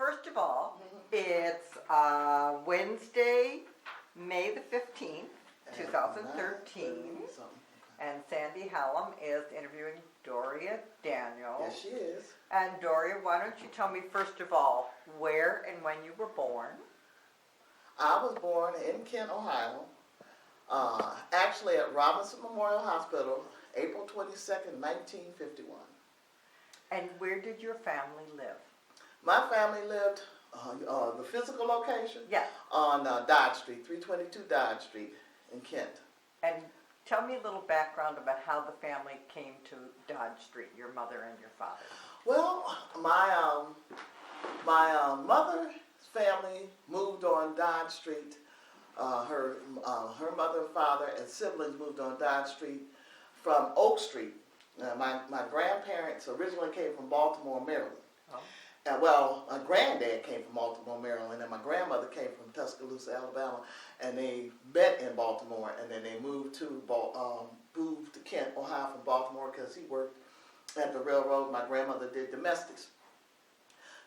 first of all, it's Wednesday, May the 15th, 2013. And Sandy Hallam is interviewing Doria Daniels. Yes, she is. And Doria, why don't you tell me first of all where and when you were born? I was born in Kent, Ohio, actually at Robinson Memorial Hospital, April 22nd, 1951. And where did your family live? My family lived, the physical location? Yes. On Dodge Street, 322 Dodge Street in Kent. And tell me a little background about how the family came to Dodge Street, your mother and your father. Well, my mother's family moved on Dodge Street. Her mother and father and siblings moved on Dodge Street from Oak Street. My grandparents originally came from Baltimore, Maryland. Oh. And well, my granddad came from Baltimore, Maryland, and my grandmother came from Tuscaloosa, Alabama, and they met in Baltimore, and then they moved to Kent, Ohio from Baltimore because he worked at the railroad. My grandmother did domestics.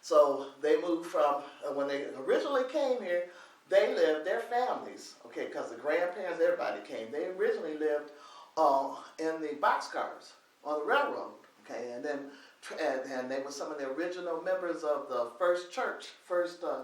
So they moved from, when they originally came here, they lived, their families, okay, because the grandparents, everybody came. They originally lived in the boxcars on the railroad, okay, and then and they were some of the original members of the First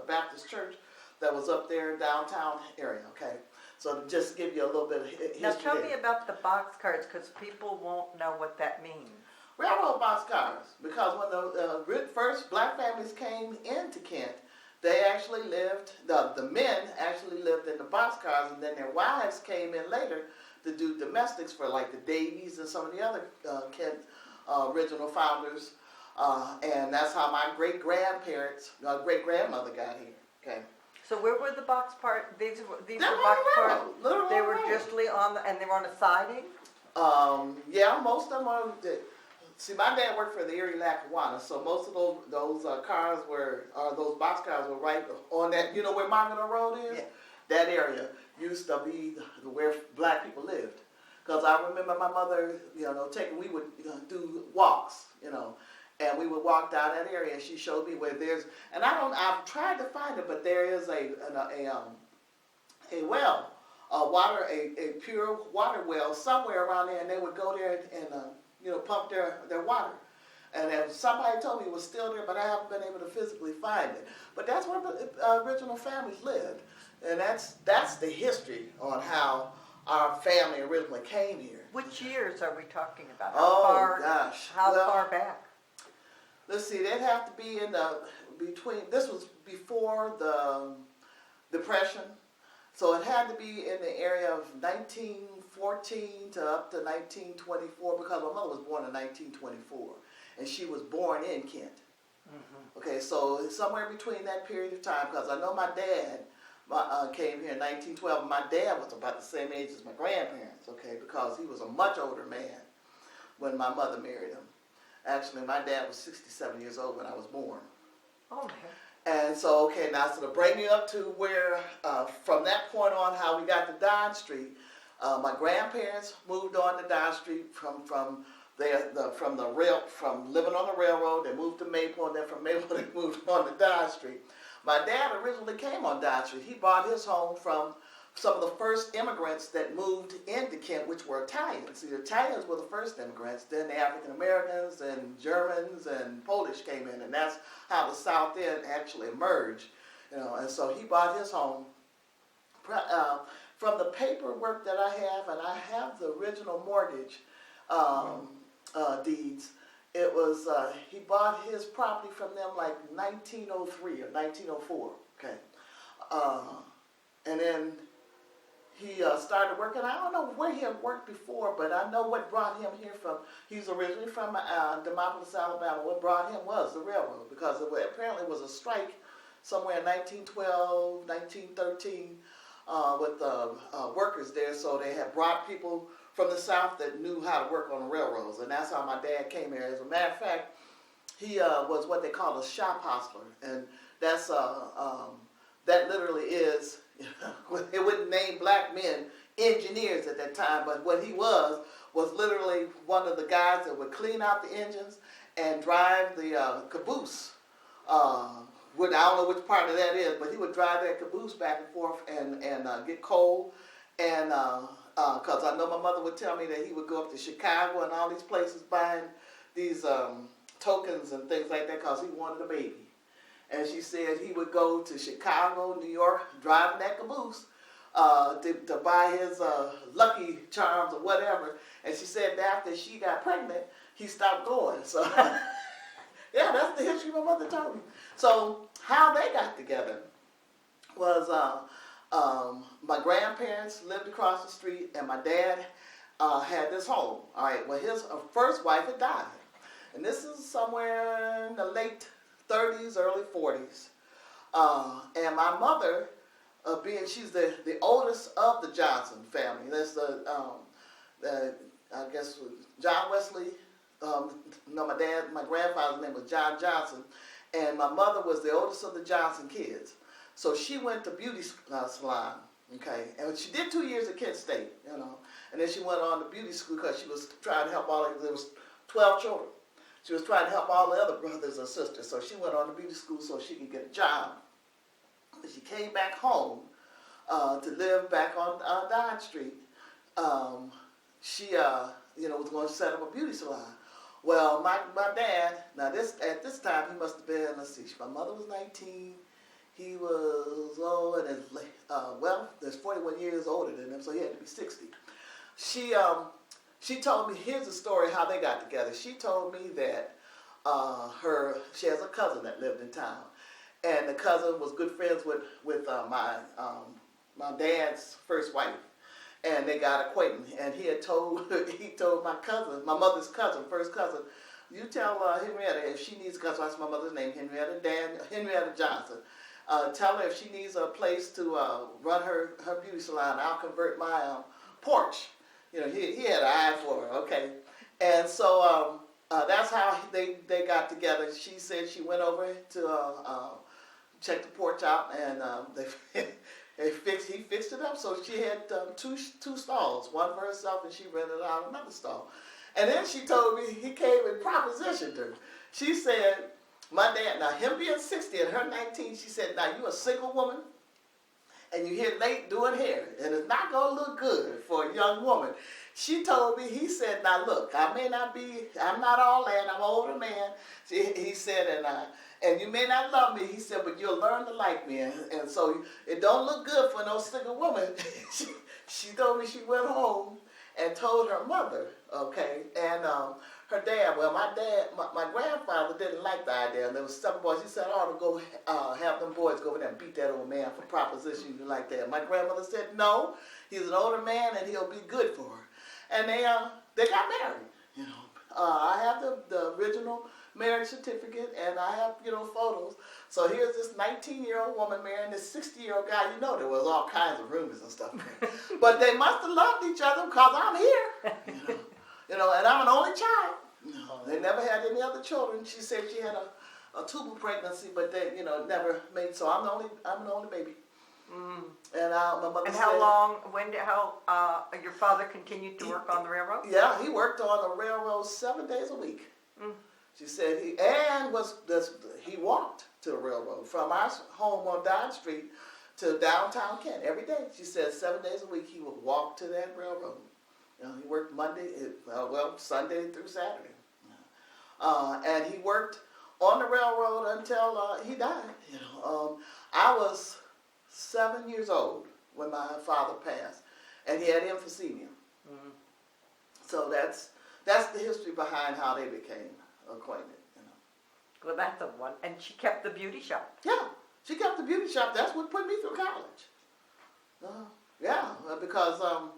Baptist Church that was up there in downtown area, okay. So to just give you a little bit of history. Now tell me about the boxcars, because people won't know what that means. Railroad boxcars, because when the first black families came into Kent, they actually lived, the men actually lived in the boxcars, and then their wives came in later to do domestics for like the Davies and some of the other Kent original founders, and that's how my great-grandmother got here, okay. So where were the box part? These were They're box on the parts. railroad. They were just and they were on a siding. Yeah, most of them are. See, my dad worked for the Erie Lackawanna, so most of those cars those box cars were right on that. You know where Montgomery Road is? Yeah. That area used to be where black people lived. Because I remember my mother, we would do walks, and we would walk down that area, and she showed me where there's, and I've tried to find it, but there is a well, a pure water well somewhere around there, and they would go there and pump their water. And somebody told me it was still there, but I haven't been able to physically find it. But that's where the original families lived, and that's the history on how our family originally came here. Which years are we talking about? Gosh. How far back? Let's see, they'd have to be this was before the Depression, so it had to be in the area of 1914 to up to 1924, because my mother was born in 1924, and she was born in Kent. Mm-hmm. Okay, so somewhere between that period of time, because I know my dad came here in 1912. And my dad was about the same age as my grandparents, okay, because he was a much older man when my mother married him. Actually, my dad was 67 years old when I was born. Oh, man. And so, okay, now so to bring you up to where, from that point on, how we got to Dodge Street, my grandparents moved on to Dodge Street from living on the railroad. They moved to Maple, and then from Maple they moved on to Dodge Street. My dad originally came on Dodge Street. He bought his home from some of the first immigrants that moved into Kent, which were Italians. See, the Italians were the first immigrants. Then the African Americans and Germans and Polish came in, and that's how the South End actually emerged. And so he bought his home. From the paperwork that I have, and I have the original mortgage deeds. It was, he bought his property from them like 1903 or 1904, okay. And then he started working. I don't know where he had worked before, but I know what brought him here from, he's originally from Demopolis, Alabama. What brought him was the railroad, because apparently was a strike somewhere in 1912, 1913 with workers there, so they had brought people from the South that knew how to work on the railroads, and that's how my dad came here. As a matter of fact, he was what they call a shop hostler, and that's that literally is, they wouldn't name black men engineers at that time, but what he was literally one of the guys that would clean out the engines and drive the caboose I don't know which part of that is, but he would drive that caboose back and forth and get coal. And because I know my mother would tell me that he would go up to Chicago and all these places buying these tokens and things like that because he wanted a baby. And she said he would go to Chicago, New York, driving that caboose to buy his Lucky Charms or whatever. And she said that after she got pregnant, he stopped going. So, yeah, that's the history my mother told me. So, how they got together was my grandparents lived across the street, and my dad had this home. All right, well, his first wife had died. And this is somewhere in the late 30s, early 40s. And my mother, she's the oldest of the Johnson family. That's I guess John Wesley. My grandfather's name was John Johnson, and my mother was the oldest of the Johnson kids. So she went to beauty salon, okay, and she did 2 years at Kent State, and then she went on to beauty school because she was trying to help there was 12 children. She was trying to help all the other brothers and sisters, so she went on to beauty school so she could get a job. When she came back home to live back on Dodge Street, she was going to set up a beauty salon. Well, my dad, now at this time he must have been, let's see, my mother was 19, he was, there's 41 years older than him, so he had to be 60. She told me, here's the story how they got together. She told me that she has a cousin that lived in town, and the cousin was good friends with my dad's first wife. And they got acquainted, and he told my mother's cousin, first cousin, you tell Henrietta if she needs, because that's my mother's name, Henrietta Johnson. Tell her if she needs a place to run her beauty salon, I'll convert my porch. He had an eye for her, okay. And so that's how they got together. She said she went over to check the porch out, and he fixed it up, so she had two stalls, one for herself, and she rented out another stall. And then she told me, he came and propositioned her. She said, my dad, now him being 60 and her 19, she said, now you a single woman, and you here late doing hair, and it's not going to look good for a young woman. She told me, he said, now look, I'm not all that, I'm an older man. He said, and you may not love me, he said, but you'll learn to like me. And so it don't look good for no single woman. She told me she went home and told her mother, okay, and her dad, well, my grandfather didn't like the idea. And there was 7 boys. He said, I ought to go have them boys go over there and beat that old man for propositioning you like that. My grandmother said, no, he's an older man and he'll be good for her. And they got married, I have the original marriage certificate, and I have, photos. So here's this 19-year-old woman marrying this 60-year-old guy. There was all kinds of rumors and stuff. But they must have loved each other because I'm here, and I'm an only child. They never had any other children. She said she had a tubal pregnancy, but they, never made. So I'm the only baby. Mm. And my mother And said, how long? Your father continued to work on the railroad? Yeah, he worked on the railroad 7 days a week. Mm. She said he walked to the railroad from our home on Dodge Street to downtown Kent every day. She said 7 days a week he would walk to that railroad. He worked Sunday through Saturday. And he worked on the railroad until he died. I was 7 years old when my father passed, and he had emphysema. Mm-hmm. So that's the history behind how they became acquainted. Well, that's the one. And she kept the beauty shop. Yeah, she kept the beauty shop. That's what put me through college. Because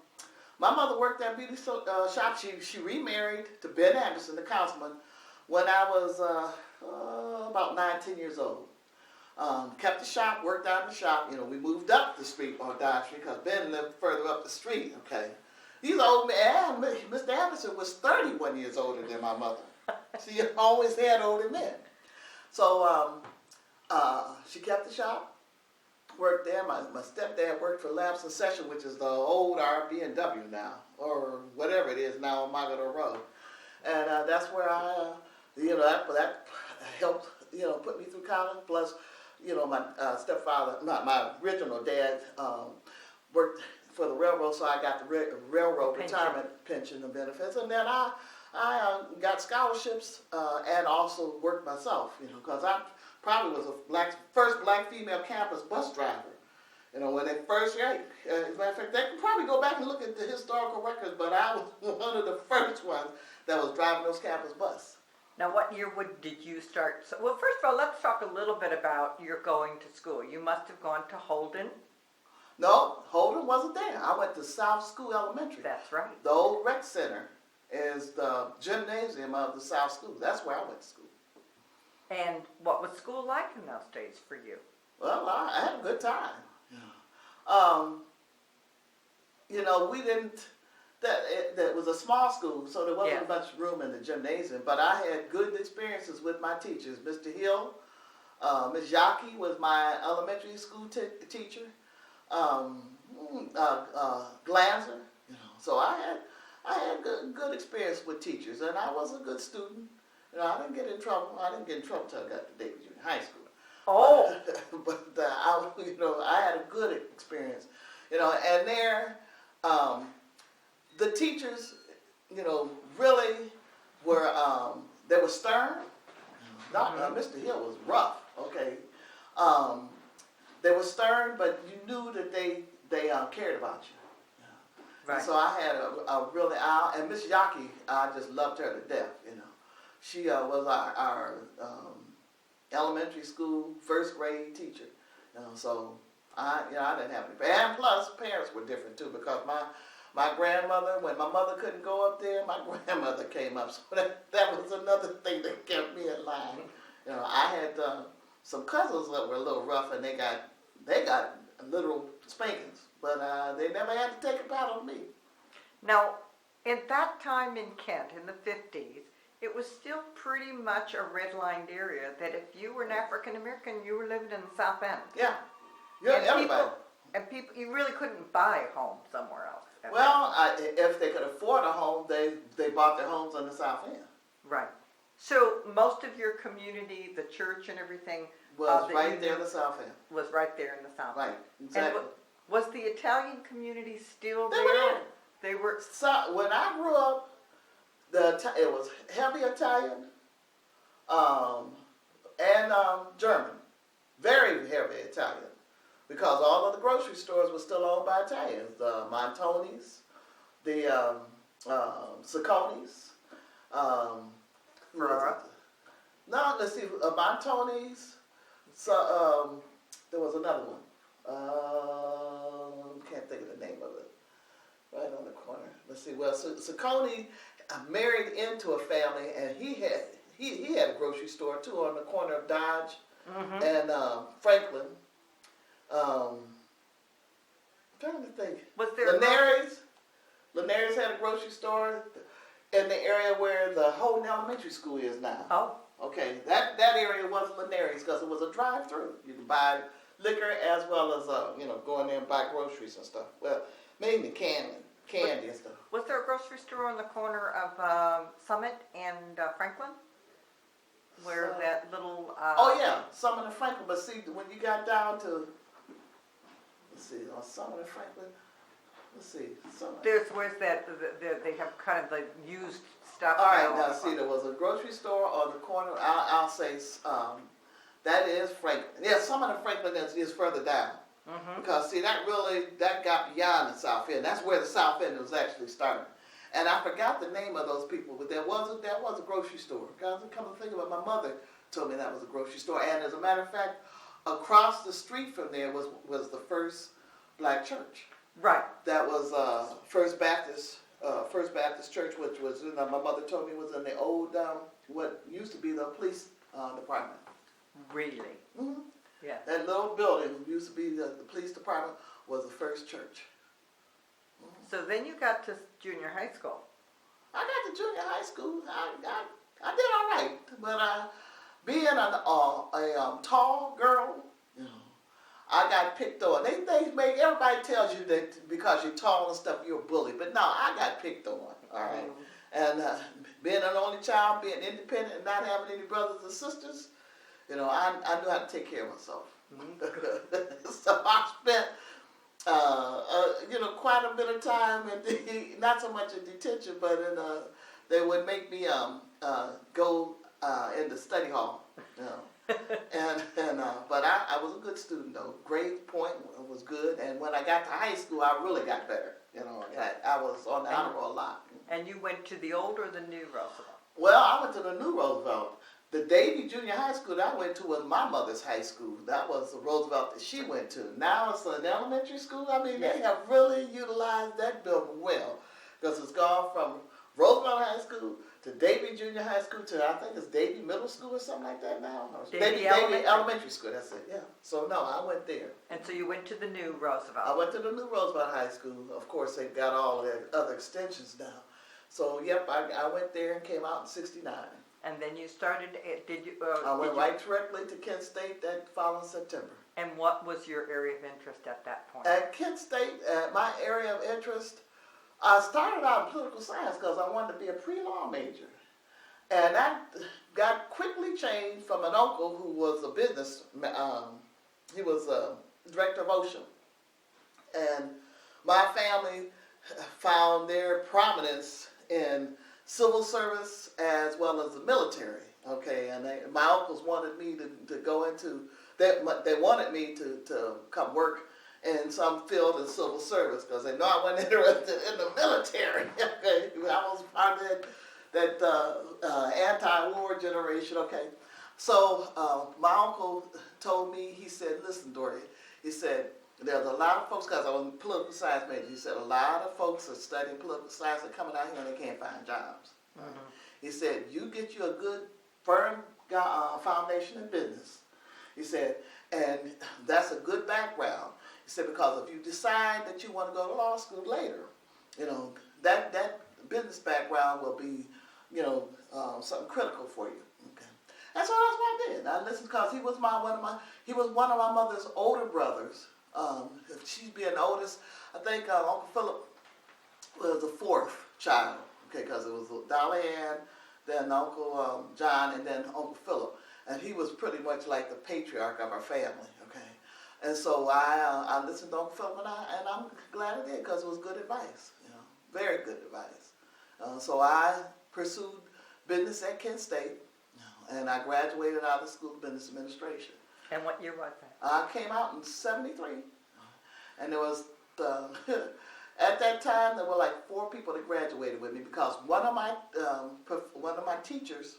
my mother worked that beauty shop. She remarried to Ben Anderson, the councilman, when I was about 9-10 years old. Kept the shop, worked out in the shop. We moved up the street on Dodge Street because Ben lived further up the street. Okay, he's old man. Mr. Anderson was 31 years older than my mother. She always had older men. So she kept the shop, worked there. My stepdad worked for Lamps and Session, which is the old RB&W now, or whatever it is now on Magador Road. And that's where I, that helped, put me through college. Plus, my stepfather, my original dad, worked for the railroad, so I got the railroad Pension. retirement pension and benefits. And then I got scholarships and also worked myself, because I probably was the first black female campus bus driver. When they first, as a matter of fact, they can probably go back and look at the historical records, but I was one of the first ones that was driving those campus bus. Now, what year did you start? Well, first of all, let's talk a little bit about your going to school. You must have gone to Holden. No, Holden wasn't there. I went to South School Elementary. That's right. The old rec center is the gymnasium of the South School. That's where I went to school. And what was school like in those days for you? Well, I had a good time. We didn't. That was a small school, so there wasn't much room in the gymnasium. But I had good experiences with my teachers. Mr. Hill, Ms. Yaki was my elementary school teacher. Glanzer. So I had good experience with teachers, and I was a good student. I didn't get in trouble. I didn't get in trouble until I got to David Junior High School. Oh. But I had a good experience. And there, the teachers, really were, they were stern. Mr. Hill was rough, okay. They were stern, but you knew that they cared about you. Right. And so I had a really, and Miss Yaki, I just loved her to death, She was our elementary school first grade teacher. So I didn't have any. And plus, parents were different too, because my grandmother, when my mother couldn't go up there, my grandmother came up. So that was another thing that kept me in line. I had some cousins that were a little rough, and they got literal spankings, but they never had to take a pat on me. Now, at that time in Kent, in the 50s, it was still pretty much a red-lined area, that if you were an African American, you were living in the South End. Yeah, everybody. People, you really couldn't buy a home somewhere else. Well, if they could afford a home, they bought their homes on the South End. Right. So most of your community, the church and everything, Was right there in the South End. was right there in the South End. Right, exactly. And was the Italian community still They there? were there. They were. So when I grew up, it was heavy Italian, and German, very heavy Italian, because all of the grocery stores were still owned by Italians. The Montonis, the Sicconis. Ferrara? No, let's see, Montonis. So there was another one. Can't think of the name of it. Right on the corner. Let's see. Well, Ciccone married into a family, and he had a grocery store too on the corner of Dodge and Franklin. I'm trying to think. Was there Linares had a grocery store in the area where the Holden Elementary School is now. Oh. Okay, that area wasn't Linares because it was a drive-through. You could buy liquor as well as go in there and buy groceries and stuff. Well, mainly candy and stuff. Was there a grocery store on the corner of Summit and Franklin? Where that little... oh yeah, Summit and Franklin. But see, when you got down to, let's see, on Summit and Franklin, let's see, Summit. Where's that, they have kind of the used stuff. All right, now see, there was a grocery store on the corner, I'll say, that is Franklin. Yeah, Summit and Franklin is further down. Because see, that got beyond the South End. That's where the South End was actually starting. And I forgot the name of those people, but there was a grocery store. Because come to think of it, my mother told me that was a grocery store. And as a matter of fact, across the street from there was the first black church. Right. That was First Baptist Church, which was, my mother told me, was in the old, what used to be the police department. Really? Mm-hmm. Yeah. That little building used to be the police department was the first church. So then you got to junior high school. I got to junior high school. I did all right, but being a tall girl, I got picked on. They make everybody tells you that because you're tall and stuff, you're a bully. But no, I got picked on. All right, and being an only child, being independent, and not having any brothers and sisters, You know, I knew how to take care of myself. Mm-hmm. So I spent, you know, quite a bit of time in not so much in detention, but in they would make me go in the study hall. You know. But I was a good student though. Grade point was good, and when I got to high school, I really got better. You know, I was on the honor roll a lot. And you went to the old or the new Roosevelt? Well, I went to the new Roosevelt. The Davie Junior High School that I went to was my mother's high school. That was the Roosevelt that she went to. Now it's an elementary school. I mean, they have really utilized that building well, because it's gone from Roosevelt High School to Davie Junior High School to, I think it's Davie Middle School or something like that now. Davie Elementary School, that's it, yeah. So no, I went there. And so you went to the new Roosevelt? I went to the new Roosevelt High School. Of course, they've got all the other extensions now. So yep, I went there and came out in '69. And then you started, did you? I went right directly to Kent State that following September. And what was your area of interest at that point? At Kent State, my area of interest, I started out in political science because I wanted to be a pre-law major. And that got quickly changed from an uncle who was a business, he was a director of OSHA. And my family found their prominence in civil service as well as the military, okay, and my uncles wanted me to go into, they wanted me to come work in some field of civil service because they know I wasn't interested in the military, okay, I was part of that anti-war generation, okay. So my uncle told me, he said, listen, Doria, he said, there's a lot of folks, because I was a political science major, he said a lot of folks are studying political science and coming out here and they can't find jobs. Mm-hmm. He said, you get you a good, firm foundation in business. He said, and that's a good background. He said, because if you decide that you want to go to law school later, you know, that business background will be, you know, something critical for you. Okay. And so that's what I did. I listened because he was one of my mother's older brothers. She's being the oldest. I think Uncle Philip was the fourth child, okay, because it was Dolly Ann, then Uncle John, and then Uncle Philip. And he was pretty much like the patriarch of our family, okay. And so I listened to Uncle Philip, and I'm glad I did because it was good advice, you know, very good advice. So I pursued business at Kent State, and I graduated out of the School of Business Administration. And what year was that? I came out in '73, and there was at that time there were like 4 people that graduated with me because one of my teachers,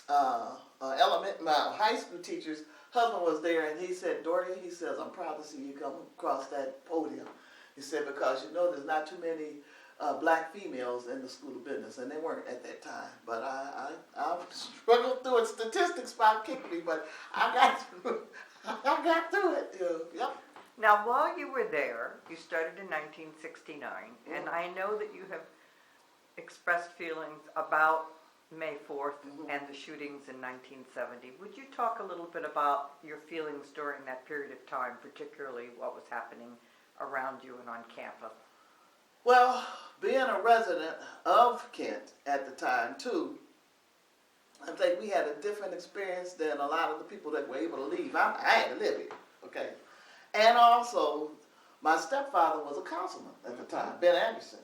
my high school teacher's husband was there, and he said, Doria, he says, I'm proud to see you come across that podium. He said, because you know there's not too many black females in the School of Business, and they weren't at that time. But I struggled through it. Statistics about kicked me, but I got through it. Yep. Now, while you were there, you started in 1969, and I know that you have expressed feelings about May 4th and the shootings in 1970. Would you talk a little bit about your feelings during that period of time, particularly what was happening around you and on campus? Well, being a resident of Kent at the time, too, I think we had a different experience than a lot of the people that were able to leave. I had to live it, okay? And also, my stepfather was a councilman at the time, Ben Anderson.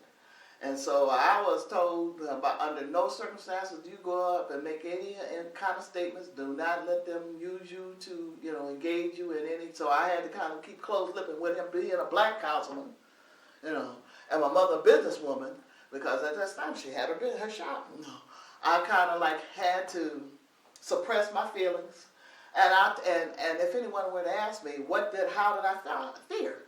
And so I was told under no circumstances do you go up and make any kind of statements. Do not let them use you to, you know, engage you in any. So I had to kind of keep close-lipping with him, being a black councilman, you know, and my mother a businesswoman, because at that time she had her shop. You know. I kind of like had to suppress my feelings, and if anyone were to ask me how did I fear?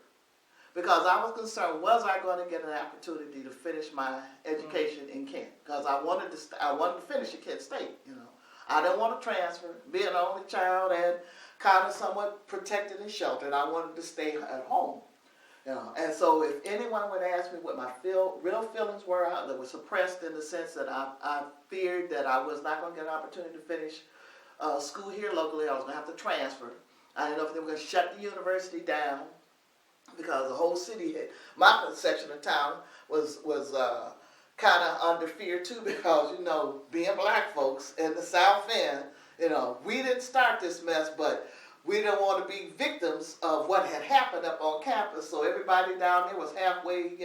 Because I was concerned, was I going to get an opportunity to finish my education in Kent? Because I wanted to finish at Kent State, you know. I didn't want to transfer, being an only child and kind of somewhat protected and sheltered. I wanted to stay at home, you know. And so if anyone would ask me what my real feelings were, that were suppressed in the sense that I feared that I was not going to get an opportunity to finish school here locally. I was going to have to transfer. I didn't know if they were going to shut the university down, because the whole city, my section of town was kind of under fear too, because, you know, being black folks in the South End, We didn't start this mess, but we didn't want to be victims of what had happened up on campus. So everybody down there was halfway,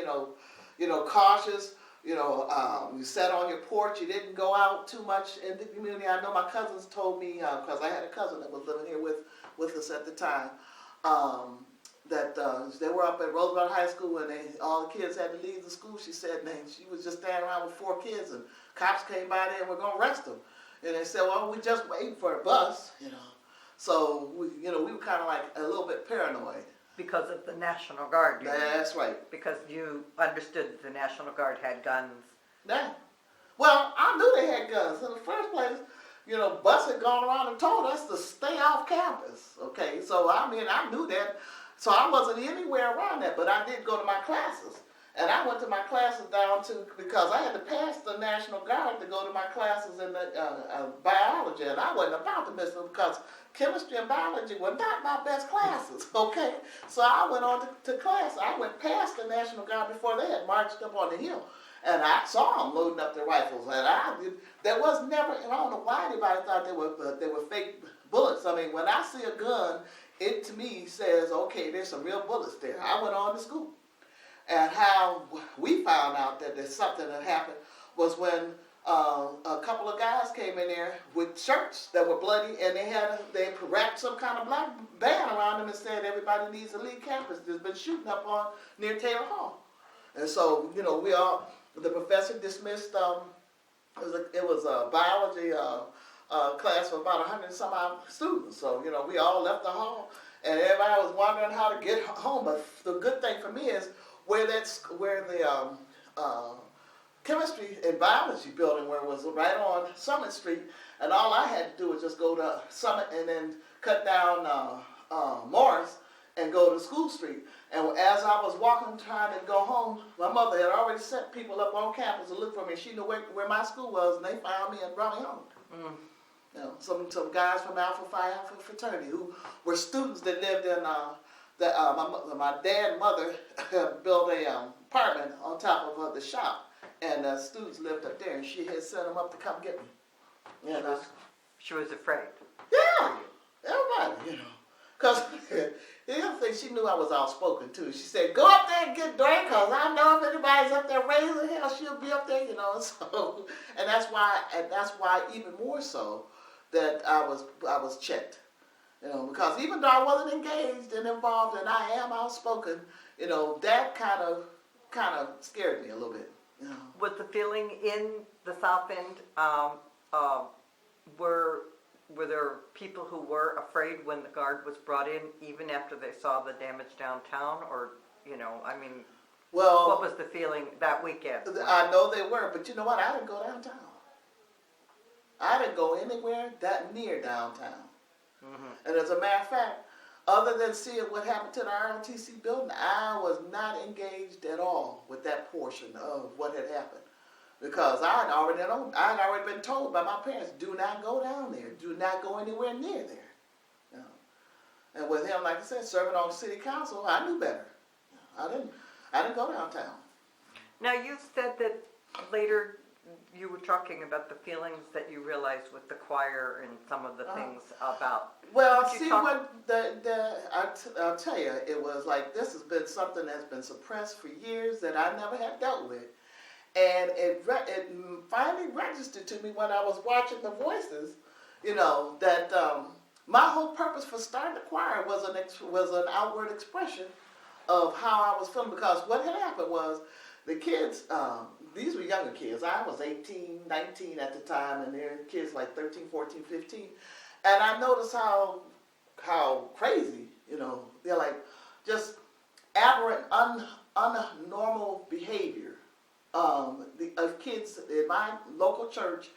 cautious. You sat on your porch. You didn't go out too much in the community. I know my cousins told me, because I had a cousin that was living here with us at the time, that they were up at Roosevelt High School and all the kids had to leave the school. She said, and she was just standing around with 4 kids, and cops came by there and were going to arrest them. And they said, well, we just waiting for a bus, So, we were kind of like a little bit paranoid. Because of the National Guard. That's right. Because you understood that the National Guard had guns. Yeah. Well, I knew they had guns. In the first place, Bus had gone around and told us to stay off campus. Okay, so I knew that. So I wasn't anywhere around that, but I did go to my classes. And I went to my classes because I had to pass the National Guard to go to my classes in the biology, and I wasn't about to miss them because chemistry and biology were not my best classes, okay? So I went on to class. I went past the National Guard before they had marched up on the hill, and I saw them loading up their rifles, and there was never, and I don't know why anybody thought they were fake bullets. I mean, when I see a gun, it to me says, okay, there's some real bullets there. I went on to school. And how we found out that there's something that happened was when a couple of guys came in there with shirts that were bloody, and they wrapped some kind of black band around them and said everybody needs to leave campus. There's been shooting up near Taylor Hall, and so the professor dismissed. It was a biology class of about 100 and some odd students. So we all left the hall, and everybody was wondering how to get home. But the good thing for me is where the chemistry and biology building where it was right on Summit Street, and all I had to do was just go to Summit and then cut down Morris and go to School Street. And as I was walking trying to go home, my mother had already sent people up on campus to look for me. She knew where my school was, and they found me and brought me home. Some guys from Alpha Phi Alpha fraternity who were students that lived in my dad and mother built a apartment on top of the shop, and students lived up there, and she had sent them up to come get me. And she was afraid. Yeah, everybody, Because the other thing, she knew I was outspoken too. She said, go up there and get Doria, because I know if anybody's up there raising hell, she'll be up there, So, and that's why even more so that I was checked. Because even though I wasn't engaged and involved, and I am outspoken, that kind of scared me a little bit. Was the feeling in the South End, were there people who were afraid when the Guard was brought in, even after they saw the damage downtown, or well, what was the feeling that weekend? I know they were, but you know what? I didn't go downtown. I didn't go anywhere that near downtown. Mm-hmm. And as a matter of fact, other than seeing what happened to the ROTC building, I was not engaged at all with that portion of what had happened. Because I had already been told by my parents, do not go down there. Do not go anywhere near there. And with him, like I said, serving on city council, I knew better. I didn't go downtown. Now, you said that later you were talking about the feelings that you realized with the choir and some of the things about. Well, see, I'll tell you, it was like this has been something that's been suppressed for years that I never had dealt with. And it finally registered to me when I was watching The Voices, that my whole purpose for starting the choir was an outward expression of how I was feeling. Because what had happened was the kids, these were younger kids. I was 18, 19 at the time, and they're kids like 13, 14, 15. And I noticed how crazy, they're like just aberrant, unnormal behavior. Of kids in my local church,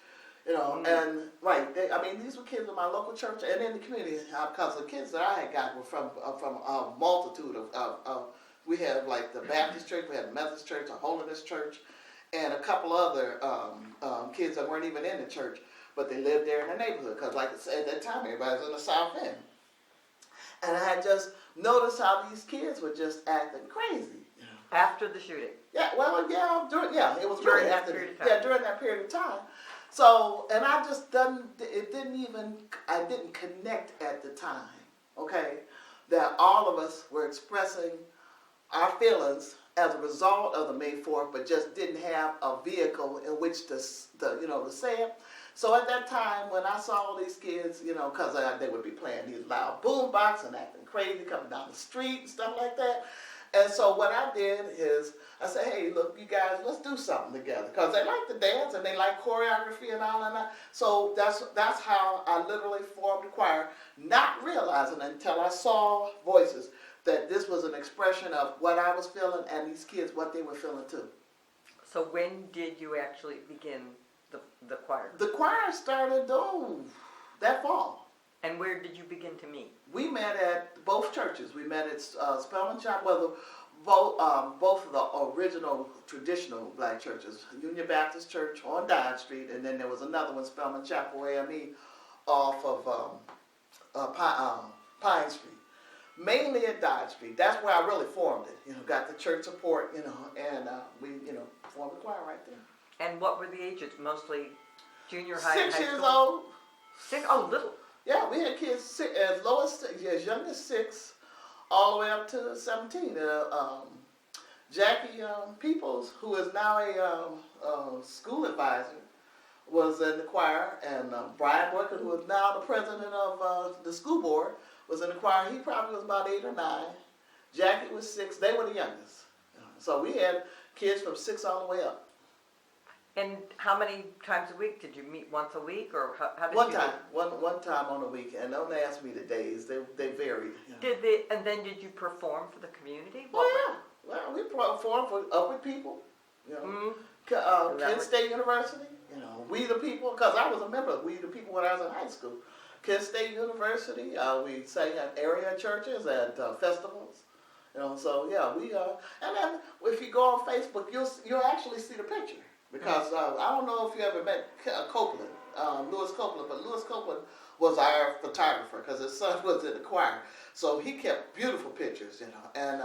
and these were kids in my local church and in the community, because the kids that I had got were from a multitude of we had like the Baptist church, we had the Methodist church, a Holiness church, and a couple other kids that weren't even in the church, but they lived there in the neighborhood, because like I said, at that time everybody was in the South End. And I had just noticed how these kids were just acting crazy. After the shooting? Yeah, well, it was during really that after, period of time. yeah, during that period of time. So, and I just I didn't connect at the time, okay, that all of us were expressing our feelings as a result of the May 4th, but just didn't have a vehicle in which to say it. So at that time, when I saw all these kids, because they would be playing these loud boombox and acting crazy, coming down the street and stuff like that. And so what I did is I said, hey, look, you guys, let's do something together. Because they like to dance and they like choreography and all that. So that's how I literally formed the choir, not realizing until I saw voices that this was an expression of what I was feeling and these kids, what they were feeling too. So when did you actually begin the choir? The choir started, that fall. And where did you begin to meet? We met at both churches. We met at Spelman Chapter, well, both of the original traditional black churches, Union Baptist Church on Dodge Street, and then there was another one, Spelman Chapel AME, off of Pine Street. Mainly at Dodge Street. That's where I really formed it. Got the church support, and we, formed the choir right there. And what were the ages? Mostly junior high and 6 high years school? old. 6? Oh, little. Yeah, we had kids as young as 6, all the way up to 17. Jackie Peoples, who is now a school advisor, was in the choir, and Brian Worker, who is now the president of the school board, was in the choir. He probably was about 8 or 9. Jackie was 6. They were the youngest. So we had kids from 6 all the way up. And how many times a week? Did you meet once a week, or how did One you time, one time on a week, and don't ask me the days. They varied. And then did you perform for the community? Oh yeah. Well, we performed for Upward People. Kent State University. We the People, because I was a member of We the People when I was in high school. Kent State University. We sang at area churches at festivals. So yeah, we and then if you go on Facebook, you'll actually see the picture. Because I don't know if you ever met Copeland, Lewis Copeland, but Lewis Copeland was our photographer because his son was in the choir. So he kept beautiful pictures, and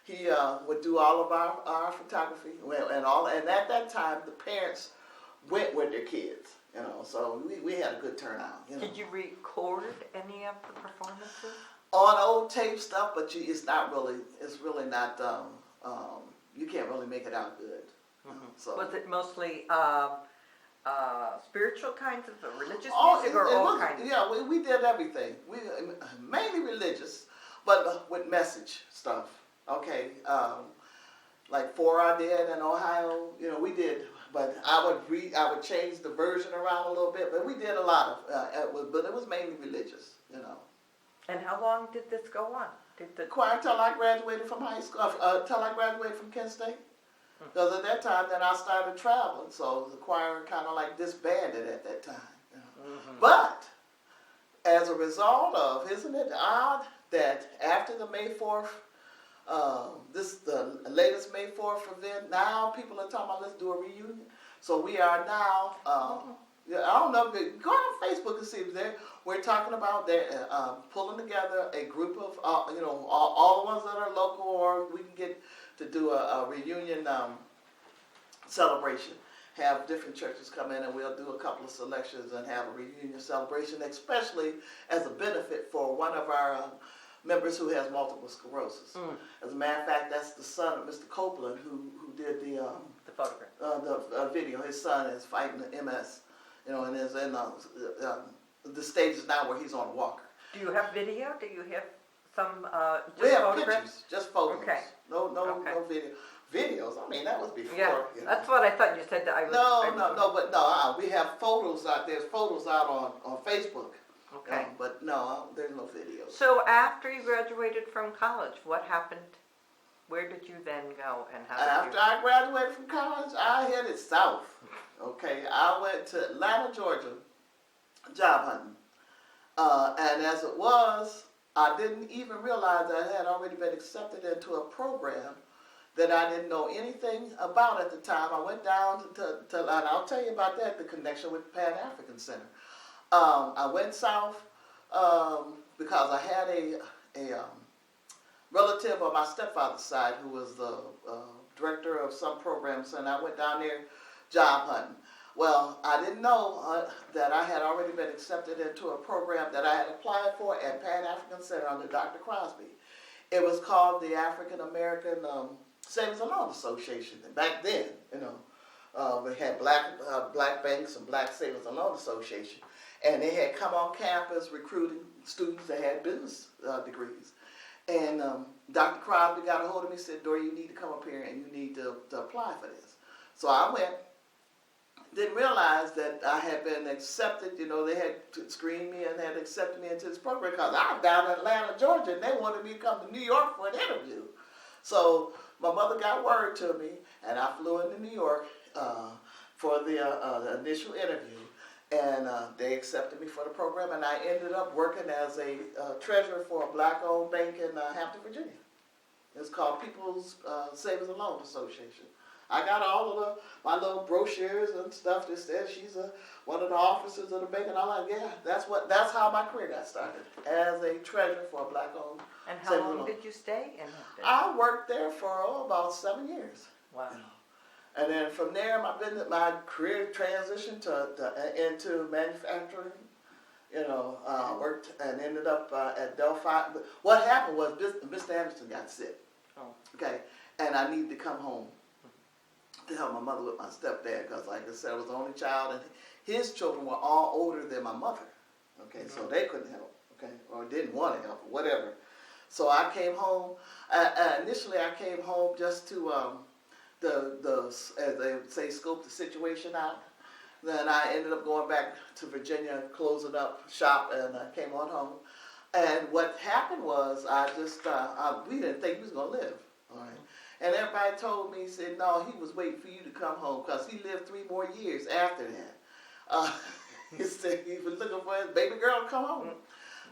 he would do all of our photography and at that time the parents went with their kids, so we had a good turnout. Did you record any of the performances? On old tape stuff, but it's really not, you can't really make it out good. Mm-hmm. So. Was it mostly spiritual kinds of religious Oh, music, or all kinds? Yeah, we did everything. We mainly religious, but with message stuff. Okay, like For Our Dead in Ohio, we did. But I would change the version around a little bit. But we did a lot of, but it was mainly religious. And how long did this go on? Choir until I graduated from high school. Until I graduated from Kent State. Because at that time, then I started traveling, so the choir kind of like disbanded at that time. Mm-hmm. But as a result of, isn't it odd that after the May 4th, the latest May 4th event, now people are talking about let's do a reunion. So we are now, I don't know, go on Facebook and see if we're talking about pulling together a group of, all the ones that are local, or we can get to do a reunion celebration. Have different churches come in and we'll do a couple of selections and have a reunion celebration, especially as a benefit for one of our members who has multiple sclerosis. As a matter of fact, that's the son of Mr. Copeland who did the photograph, the video. His son is fighting MS, and is in the stages now where he's on a walker. Do you have video? Do you have some just we have photographs? pictures, just photos. Okay. No video. Videos, I mean, that was before. Yeah, that's what I thought you said. That I was. No, we have photos out. There's photos out on Facebook. Okay. But no, there's no videos. So after you graduated from college, what happened? Where did you then go, and how did After I graduated from college, I headed south. Okay, I went to Atlanta, Georgia, job hunting. And as it was, I didn't even realize I had already been accepted into a program that I didn't know anything about at the time. I went down to and I'll tell you about that, the connection with the Pan-African Center. I went south because I had a relative on my stepfather's side who was the director of some programs, and I went down there job hunting. Well, I didn't know that I had already been accepted into a program that I had applied for at Pan African Center under Dr. Crosby. It was called the African American Savings and Loan Association. And back then, we had black banks and black savings and loan association, and they had come on campus recruiting students that had business degrees. And Dr. Crosby got a hold of me and said, Doria, you need to come up here and you need to apply for this. So I went. Didn't realize that I had been accepted. They had screened me and had accepted me into this program because I was down in Atlanta, Georgia, and they wanted me to come to New York for an interview. So my mother got word to me, and I flew into New York for the initial interview, and they accepted me for the program, and I ended up working as a treasurer for a black-owned bank in Hampton, Virginia. It's called People's Savings and Loan Association. I got all of my little brochures and stuff that says she's one of the officers of the bank, and I'm like, yeah, that's how my career got started, as a treasurer for a black-owned. And how long did you stay in Hampton? I worked there for about 7 years. Wow. And then from there, my career transitioned into manufacturing. Worked and ended up at Delphi. What happened was Mr. Anderson got sick. Oh. Okay, and I needed to come home to help my mother with my stepdad because, like I said, I was the only child, and his children were all older than my mother. Okay, so they couldn't help. Okay, or didn't want to help, or whatever. So I came home. Initially, I came home just to as they say, scope the situation out. Then I ended up going back to Virginia, closing up shop, and I came on home. And what happened was, we didn't think he was gonna live. All right. And everybody told me, said, no, he was waiting for you to come home because he lived 3 more years after that. He said he was looking for his baby girl to come home.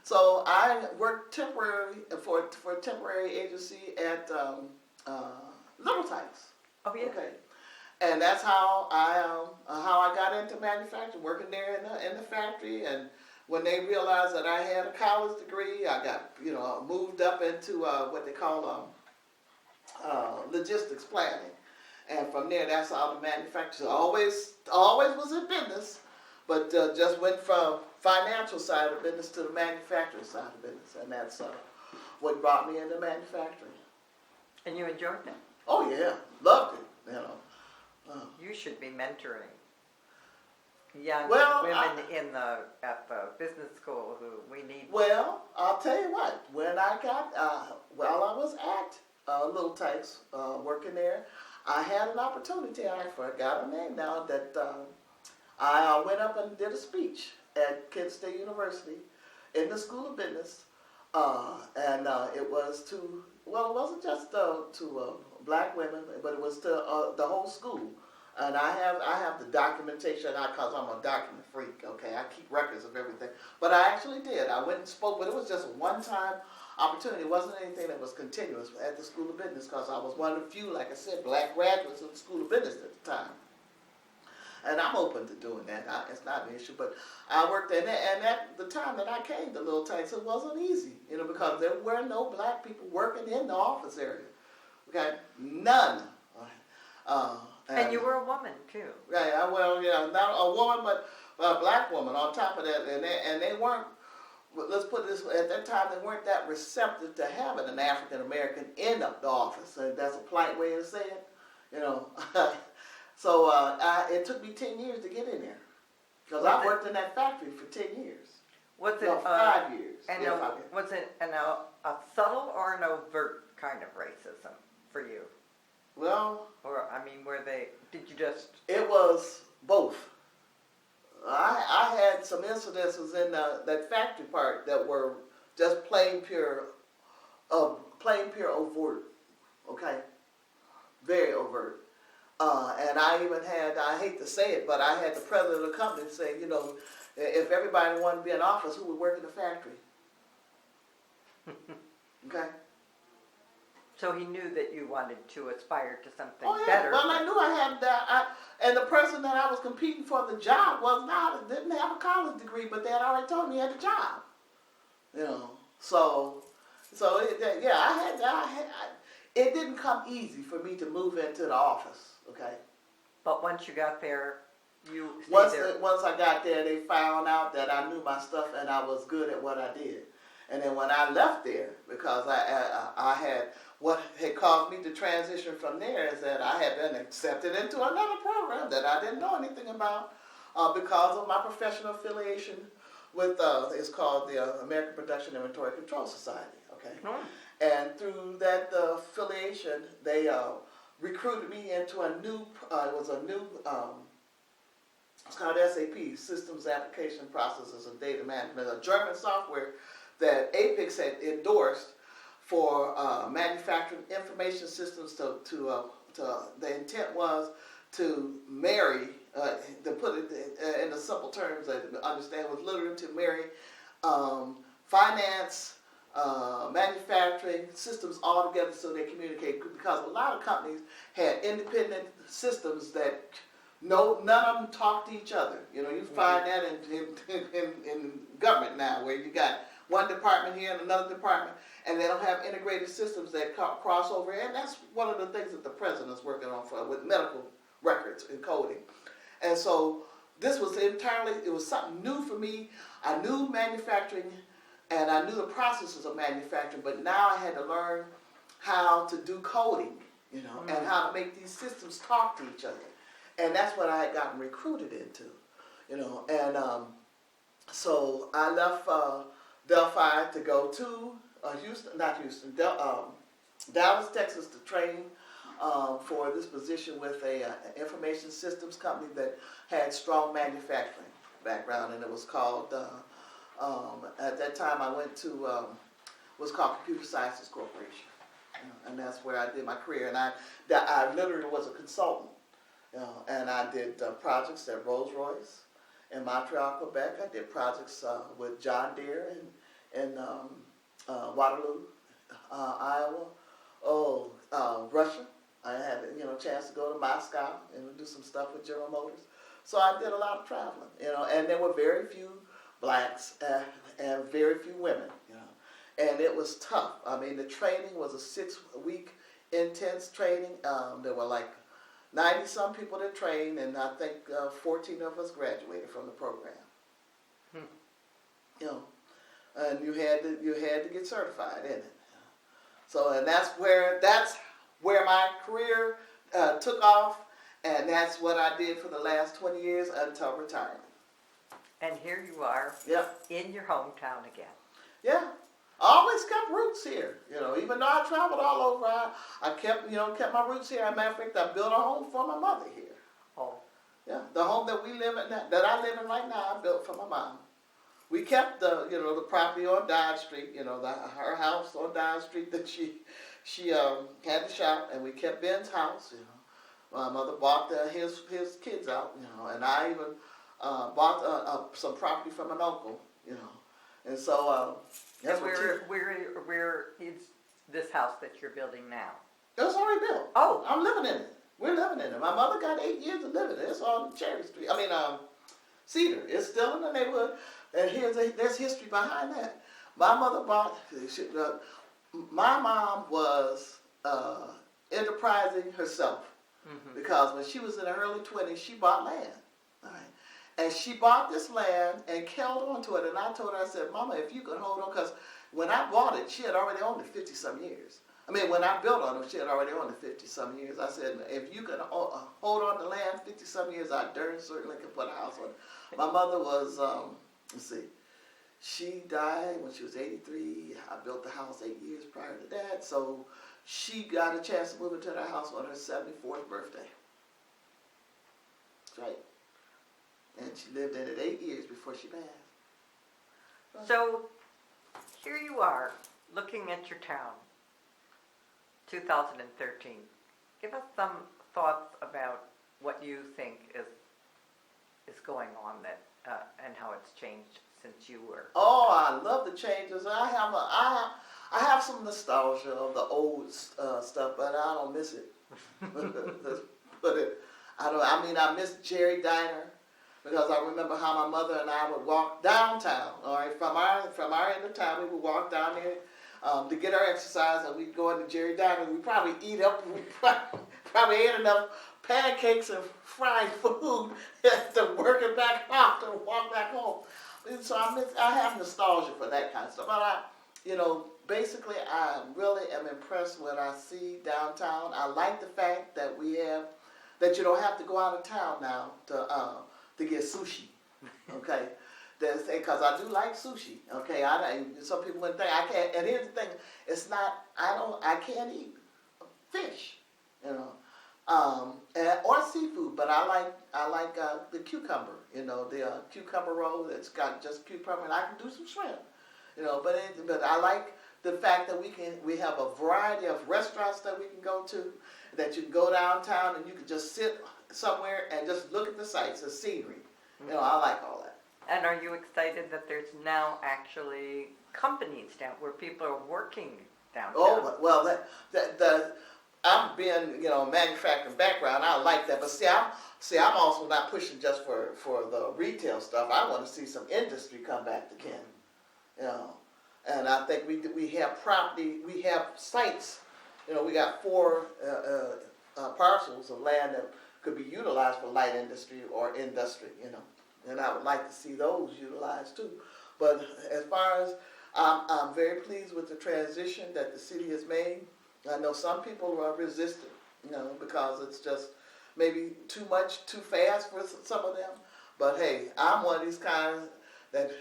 So I worked temporarily for a temporary agency at Little Tykes. Oh, yeah. Okay. And that's how I got into manufacturing, working there in the factory. And when they realized that I had a college degree, I got moved up into what they call logistics planning. And from there, that's how the manufacturer always was in business, but just went from financial side of business to the manufacturing side of business, and that's what brought me into manufacturing. And you enjoyed that? Oh yeah, loved it. You should be mentoring young women at the business school who we need. Well, I'll tell you what. When I got while I was at Little Tykes working there, I had an opportunity. I forgot her name now. That I went up and did a speech at Kent State University in the School of Business, and it was to it wasn't just to black women, but it was to the whole school. And I have the documentation because I'm a document freak. Okay, I keep records of everything. But I actually did. I went and spoke, but it was just a one-time opportunity. It wasn't anything that was continuous at the School of Business because I was one of the few, like I said, black graduates of the School of Business at the time. And I'm open to doing that. It's not an issue. But I worked there, and at the time that I came to Little Tykes, it wasn't easy, because there were no black people working in the office area. Okay, none. And you were a woman too. Right. Not a woman, but a black woman on top of that, and they weren't. Let's put this: at that time, they weren't that receptive to having an African American in the office. And that's a polite way to say it, So it took me 10 years to get in there, because I worked in that factory for 10 years. Was it 5 years? And was it a subtle or an overt kind of racism for you? Well, or did you just? It was both. I had some incidences in that factory part that were just plain pure overt. Okay, very overt. And I even had, I hate to say it, but I had the president of the company say, if everybody wanted to be in office, who would work in the factory? Okay. So he knew that you wanted to aspire to something better. better. Well, I knew I had that. And the person that I was competing for the job didn't have a college degree, but they had already told me he had a job. It didn't come easy for me to move into the office. Okay. But once you got there, you stayed Once there? once I got there, they found out that I knew my stuff and I was good at what I did. And then when I left there, because I had, what had caused me to transition from there is that I had been accepted into another program that I didn't know anything about because of my professional affiliation with, it's called the American Production Inventory Control Society, okay? Hmm. And through that affiliation, they recruited me into a new, it's called SAP, Systems Application Processes and Data Management, a German software that Apex had endorsed for manufacturing information systems the intent was to marry, to put it in the simple terms that I understand was literally to marry finance, manufacturing systems all together so they communicate, because a lot of companies had independent systems that none of them talk to each other. You know, you find that in government now, where you got one department here and another department, and they don't have integrated systems that cross over. And that's one of the things that the president's working on with medical records and coding. And so this was entirely, it was something new for me. I knew manufacturing and I knew the processes of manufacturing, but now I had to learn how to do coding, you know, and how to make these systems talk to each other. And that's what I had gotten recruited into, you know. And so I left Delphi to go to Dallas, Texas, to train for this position with a information systems company that had strong manufacturing background, and it was called, at that time I went to, was called Computer Sciences Corporation. And that's where I did my career. And I literally was a consultant. You know, and I did projects at Rolls-Royce in Montreal, Quebec. I did projects with John Deere in Waterloo, Iowa. Russia. I had a chance to go to Moscow and do some stuff with General Motors. So I did a lot of traveling, you know, and there were very few blacks and very few women, you know, and it was tough. I mean, the training was a 6-week intense training. There were like 90-some people that trained, and I think 14 of us graduated from the program. You know, and you had to get certified in it. So, and that's where my career took off, and that's what I did for the last 20 years until retirement. And here you are, Yep. in your hometown again. Yeah. I always kept roots here, you know, even though I traveled all over, I kept my roots here. As a matter of fact, I built a home for my mother here. Oh. Yeah, the home that we live in, that I live in right now, I built for my mom. We kept the property on Dodge Street, you know, her house on Dodge Street that she had the shop, and we kept Ben's house, you know. My mother bought his kids out, you know, and I even bought some property from an uncle, you know, and so that's And where is this house that you're building now? it was already built. Oh. I'm living in it. We're living in it. My mother got 8 years to live in it. It's on Cherry Street. Cedar. It's still in the neighborhood. And there's history behind that. My mother bought. My mom was enterprising herself, because when she was in her early 20s, she bought land. All right. And she bought this land and held on to it. And I told her, I said, Mama, if you could hold on, because when I bought it, she had already owned it 50-some years. I mean, when I built on it, she had already owned it 50-some years. I said, if you could hold on to land 50-some years, I darn certainly could put a house on it. My mother was, she died when she was 83. I built the house 8 years prior to that. So she got a chance to move into the house on her 74th birthday. That's right. And she lived in it 8 years before she passed. So here you are, looking at your town, 2013. Give us some thoughts about what you think is going on and how it's changed since you were. Oh, I love the changes. I have some nostalgia of the old stuff, but I don't miss it. I miss Jerry Diner, because I remember how my mother and I would walk downtown. All right, from our end of town, we would walk down there to get our exercise, and we'd go into Jerry Diner. We'd probably eat up. We probably ate enough pancakes and fried food to back out to walk back home. And so I have nostalgia for that kind of stuff. But basically I really am impressed when I see downtown. I like the fact that that you don't have to go out of town now to get sushi. Okay. Because I do like sushi, okay. Some people wouldn't think I can't. And here's the thing: it's not. I can't eat fish, or seafood. But I like the cucumber, the cucumber roll that's got just cucumber, and I can do some shrimp, But I like the fact that we have a variety of restaurants that we can go to, that you can go downtown and you can just sit somewhere and just look at the sights, the scenery. I like all that. And are you excited that there's now actually companies down where people are working downtown? Oh well, I'm being manufacturing background. I like that, but I'm also not pushing just for the retail stuff. I want to see some industry come back to Ken. And I think we have property, we have sites. We got 4 parcels of land that could be utilized for light industry or industry. And I would like to see those utilized too. But as far as I'm very pleased with the transition that the city has made. I know some people are resistant, because it's just maybe too much, too fast for some of them. But hey, I'm one of these kinds that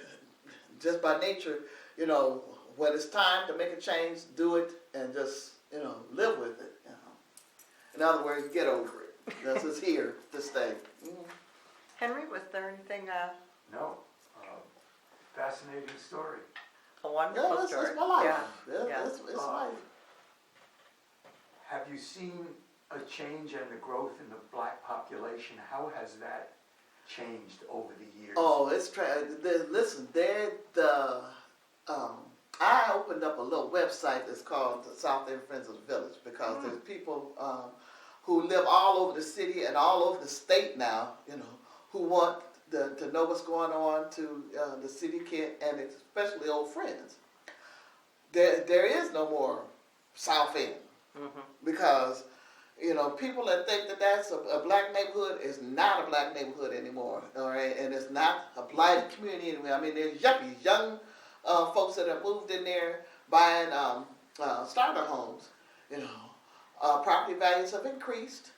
just by nature, when it's time to make a change, do it and just, live with it. In other words, get over it. Because it's here to stay. Mm-hmm. Henry, was there anything? No. Fascinating story. A wonderful story. It's my life. Yeah. It's life. Have you seen a change in the growth in the black population? How has that changed over the years? Oh, listen, I opened up a little website that's called the South End Friends of the Village because there's people who live all over the city and all over the state now, who want to know what's going on to the city kid and especially old friends. There is no more South End because people that think that that's a black neighborhood is not a black neighborhood anymore, all right? And it's not a blighted community anymore. I mean, there's yuppies, young folks that have moved in there buying starter homes. Property values have increased.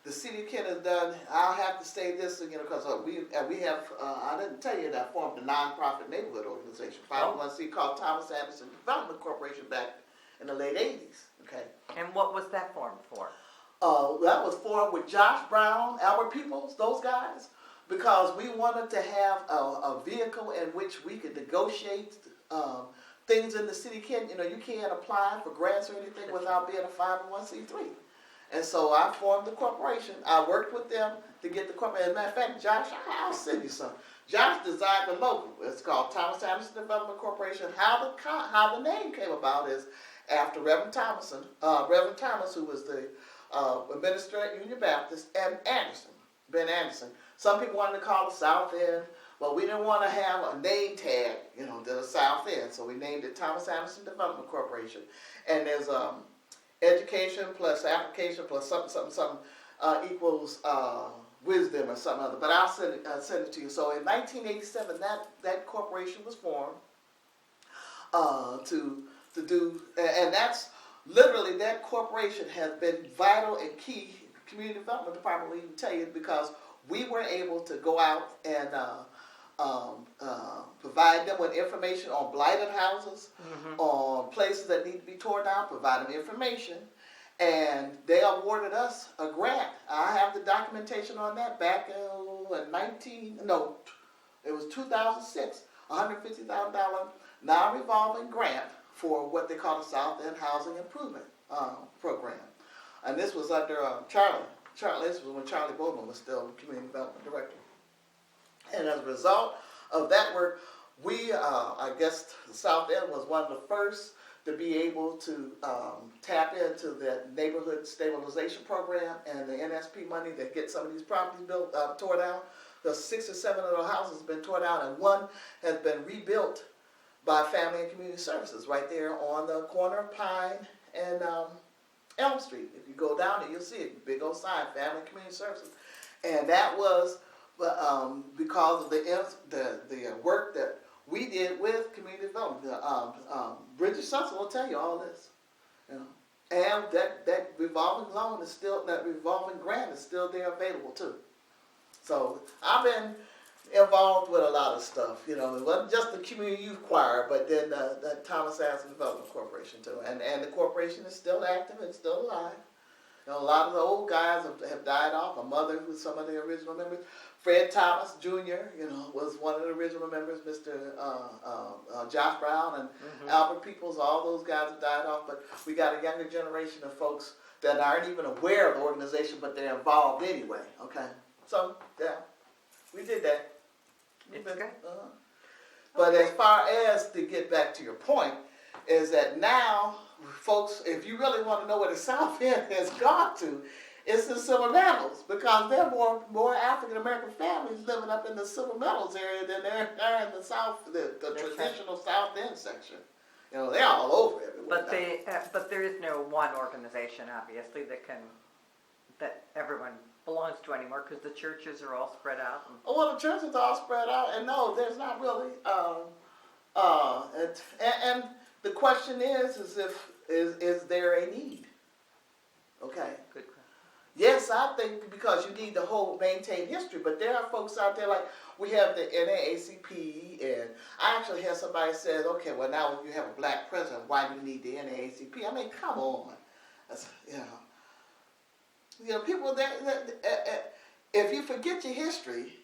The city Kent has done. I'll have to say this, because we have. I didn't tell you that I formed a nonprofit neighborhood organization, 501c called Thomas Anderson Development Corporation back in the late '80s. Okay. And what was that formed for? That was formed with Josh Brown, Albert Peoples, those guys, because we wanted to have a vehicle in which we could negotiate things in the city. You can't apply for grants or anything without being a 501c3. And so I formed the corporation. I worked with them to get the corporation. As a matter of fact, Josh, I'll send you some. Josh designed the logo. It's called Thomas Anderson Development Corporation. How the name came about is after Reverend Thomas, who was the minister at Union Baptist, and Ben Anderson. Some people wanted to call it South End, but we didn't want to have a name tag, to the South End. So we named it Thomas Anderson Development Corporation. And there's education plus application plus something equals wisdom or something other. But I'll send it to you. So in 1987, that corporation was formed to do, and that's literally that corporation has been vital and key. Community Development Department will even tell you because we were able to go out and provide them with information on blighted houses, on places that need to be torn down, provide them information, and they awarded us a grant. I have the documentation on that back in it was 2006, $150,000 non-revolving grant for what they call the South End Housing Improvement Program. And this was under Charlie. This was when Charlie Bowman was still Community Development Director. And as a result of that work, we, I guess the South End was one of the first to be able to tap into that neighborhood stabilization program and the NSP money that gets some of these properties tore down. The 6 or 7 of those houses have been torn down, and one has been rebuilt by Family and Community Services right there on the corner of Pine and Elm Street. If you go down there, you'll see it, big old sign, Family and Community Services. And that was but because of the work that we did with community development, Bridget Sussel will tell you all this, you know. And that revolving loan is still, that revolving grant is still there available too. So I've been involved with a lot of stuff, you know. It wasn't just the community youth choir, but then the Thomas Addison Development Corporation too. And the corporation is still active and still alive. You know, a lot of the old guys have died off. My mother was some of the original members. Fred Thomas Jr., you know, was one of the original members. Mr. Josh Brown and Albert Peoples, all those guys have died off. But we got a younger generation of folks that aren't even aware of the organization, but they're involved anyway. Okay, so yeah, we did that. It's good. But as far as to get back to your point, is that now, folks, if you really want to know where the South End has gone to, it's the Silver Meadows, because there are more African American families living up in the Silver Meadows area than there are in the South, the traditional South End section. You know, they're all over everywhere. But there is no one organization, obviously, that everyone belongs to anymore, because the churches are all spread out. Well, the churches are all spread out, and no, there's not really. And the question is there a need? Okay. Good question. Yes, I think because you need to maintain history, but there are folks out there like we have the NAACP, and I actually had somebody said, okay, well now you have a black president, why do you need the NAACP? I mean, come on, you know, people if you forget your history,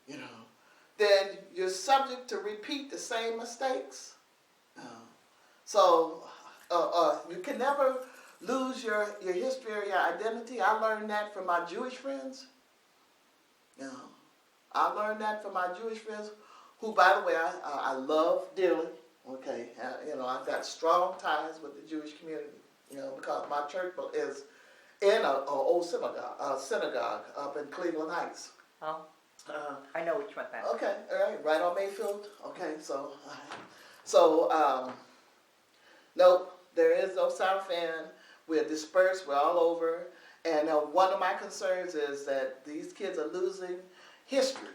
you know, then you're subject to repeat the same mistakes. So you can never lose your history or your identity. I learned that from my Jewish friends. You know, I learned that from my Jewish friends, who, by the way, I love dearly. Okay, you know, I've got strong ties with the Jewish community. You know, because my church is in an old synagogue up in Cleveland Heights. Oh, I know which one that is. Okay, all right on Mayfield. Okay, so nope, there is no South End. We're dispersed. We're all over. And one of my concerns is that these kids are losing history.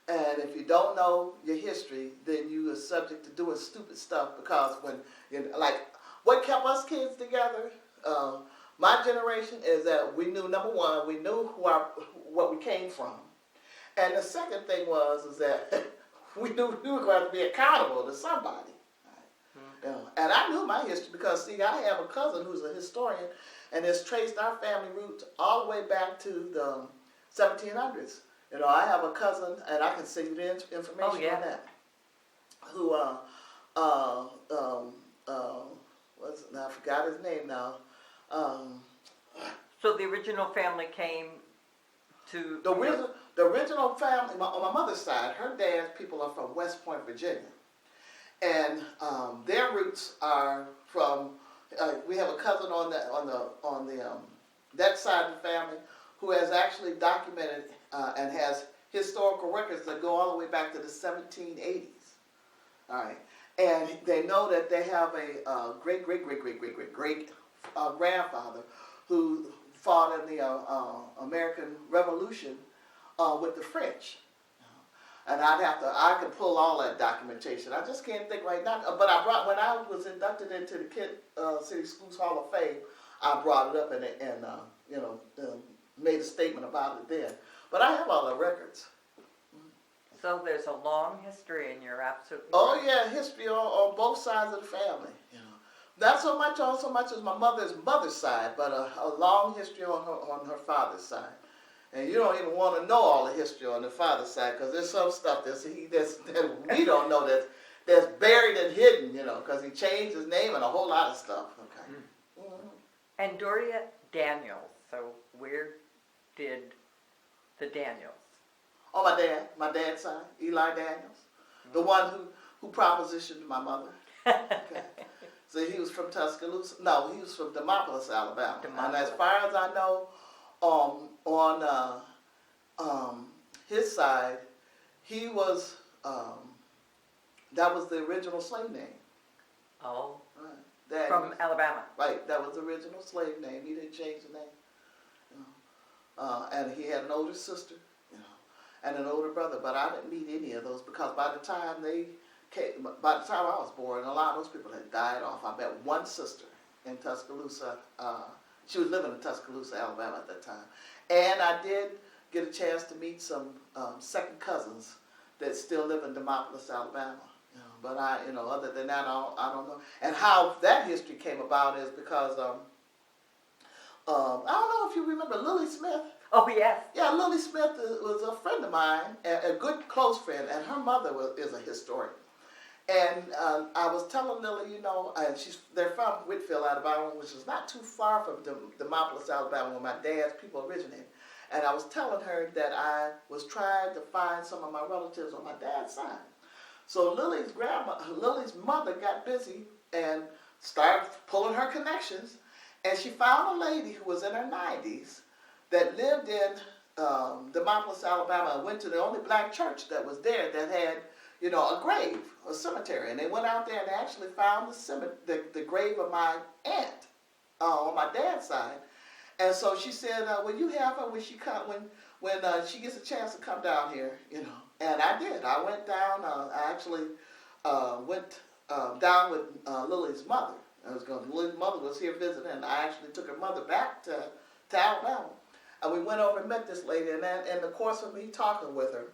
And if you don't know your history, then you are subject to doing stupid stuff, because when, you know, like, what kept us kids together, my generation, is that we knew, number one, we knew what we came from. And the second thing is that we knew we were going to be accountable to somebody. You know, and I knew my history because, see, I have a cousin who's a historian and has traced our family roots all the way back to the 1700s. You know, I have a cousin, and I can send you the information on that, who, I forgot his name now. So the original family came to... The original family, on my mother's side, her dad's people are from West Point, Virginia. And their roots are from. We have a cousin on that side of the family who has actually documented and has historical records that go all the way back to the 1780s. All right, and they know that they have a great grandfather who fought in the American Revolution with the French. And I could pull all that documentation. I just can't think right now. But when I was inducted into the Kent City Schools Hall of Fame, I brought it up and made a statement about it then. But I have all the records. So there's a long history, and you're absolutely right. Yeah, history on both sides of the family. You know, not so much as my mother's side, but a long history on her father's side. And you don't even want to know all the history on the father's side, because there's some stuff that we don't know that's buried and hidden, you know, because he changed his name and a whole lot of stuff. Okay. Mm-hmm. And Doria Daniels. So where did the Daniels? Oh, my dad's side, Eli Daniels, the one who propositioned my mother. Okay. So he was from Tuscaloosa. No, he was from Demopolis, Alabama. And as far as I know, on his side, he was, that was the original slave name. Oh. Right. From Alabama. Right, that was the original slave name. He didn't change the name. You know. And he had an older sister. You know. and an older brother, but I didn't meet any of those because by the time I was born, a lot of those people had died off. I met one sister in Tuscaloosa. She was living in Tuscaloosa, Alabama at that time. And I did get a chance to meet some second cousins that still live in Demopolis, Alabama. But other than that, I don't know. And how that history came about is because, I don't know if you remember Lily Smith. Oh, yes. Yeah, Lily Smith was a friend of mine, a good close friend, and her mother is a historian. And I was telling Lily, they're from Whitfield, Alabama, which is not too far from Demopolis, Alabama, where my dad's people originated. And I was telling her that I was trying to find some of my relatives on my dad's side. So Lily's mother got busy and started pulling her connections, and she found a lady who was in her 90s that lived in Demopolis, Alabama, and went to the only black church that was there that had, a grave, a cemetery. And they went out there and actually found the grave of my aunt on my dad's side. And so she said, "Will you have her when she she gets a chance to come down here?" And I did. I went down. I actually went down with Lily's mother. Lily's mother was here visiting, and I actually took her mother back to Alabama. And we went over and met this lady. And then in the course of me talking with her,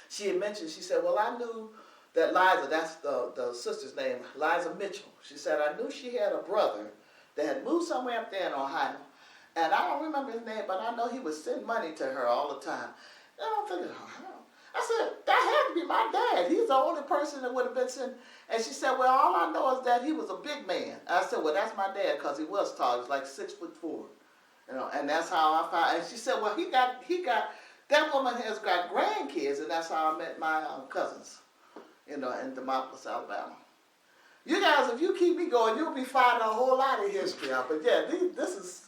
she had mentioned, she said, "Well, I knew that Liza, that's the sister's name, Liza Mitchell." She said, "I knew she had a brother that had moved somewhere up there in Ohio. And I don't remember his name, but I know he would send money to her all the time." And I'm thinking, I said, "That had to be my dad. He's the only person that would have been sent." And she said, "Well, all I know is that he was a big man." I said, "Well, that's my dad because he was tall. He was like 6'4". And that's how I found. And she said, "Well, he got that woman has got grandkids, and that's how I met my cousins, in Demopolis, Alabama." You guys, if you keep me going, you'll be finding a whole lot of history out. But yeah, this is